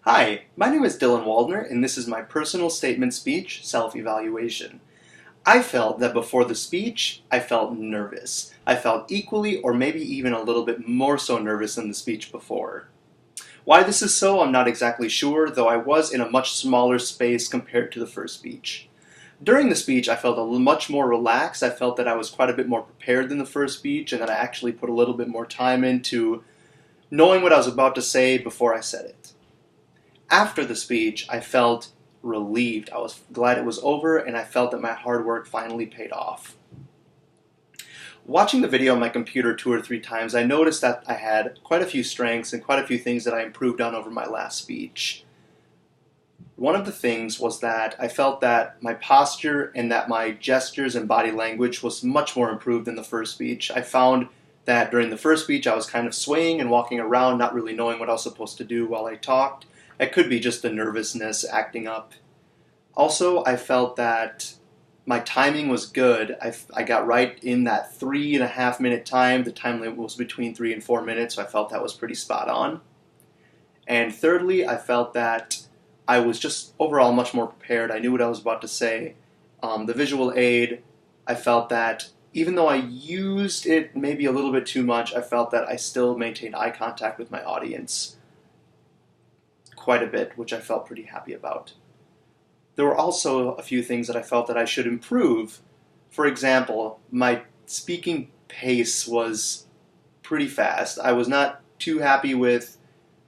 Hi, my name is Dylan Waldner, and this is my personal statement speech self-evaluation. I felt that before the speech, I felt nervous. I felt equally or maybe even a little bit more so nervous than the speech before. Why this is so, I'm not exactly sure, though I was in a much smaller space compared to the first speech. During the speech, I felt much more relaxed. I felt that I was quite a bit more prepared than the first speech, and that I actually put a little bit more time into knowing what I was about to say before I said it. After the speech, I felt relieved. I was glad it was over, and I felt that my hard work finally paid off. Watching the video on my computer 2 or 3 times, I noticed that I had quite a few strengths and quite a few things that I improved on over my last speech. One of the things was that I felt that my posture and that my gestures and body language was much more improved than the first speech. I found that during the first speech I was kind of swaying and walking around, not really knowing what I was supposed to do while I talked. It could be just the nervousness acting up. Also, I felt that my timing was good. I got right in that 3.5 minute time. The time limit was between 3 and 4 minutes, so I felt that was pretty spot on. And thirdly, I felt that I was just overall much more prepared. I knew what I was about to say. The visual aid, I felt that even though I used it maybe a little bit too much, I felt that I still maintained eye contact with my audience quite a bit, which I felt pretty happy about. There were also a few things that I felt that I should improve. For example, my speaking pace was pretty fast. I was not too happy with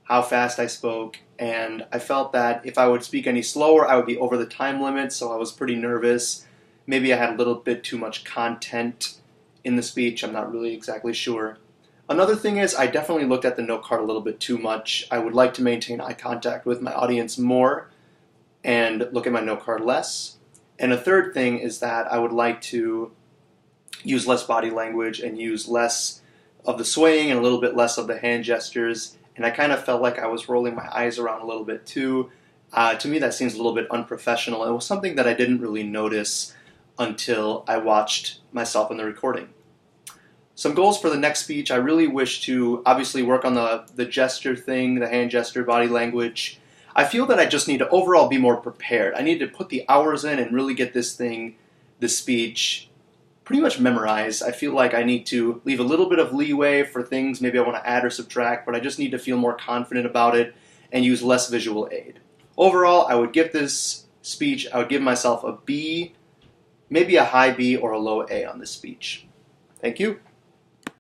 how fast I spoke, and I felt that if I would speak any slower, I would be over the time limit, so I was pretty nervous. Maybe I had a little bit too much content in the speech, I'm not really exactly sure. Another thing is I definitely looked at the note card a little bit too much. I would like to maintain eye contact with my audience more and look at my note card less. And a third thing is that I would like to use less body language and use less of the swaying and a little bit less of the hand gestures. And I kind of felt like I was rolling my eyes around a little bit too. To me, that seems a little bit unprofessional. It was something that I didn't really notice until I watched myself in the recording. Some goals for the next speech: I really wish to obviously work on the gesture thing, the hand gesture, body language. I feel that I just need to overall be more prepared. I need to put the hours in and really get this speech, pretty much memorized. I feel like I need to leave a little bit of leeway for things maybe I want to add or subtract, but I just need to feel more confident about it and use less visual aid. Overall, I would give this speech, I would give myself a B, maybe a high B or a low A on this speech. Thank you.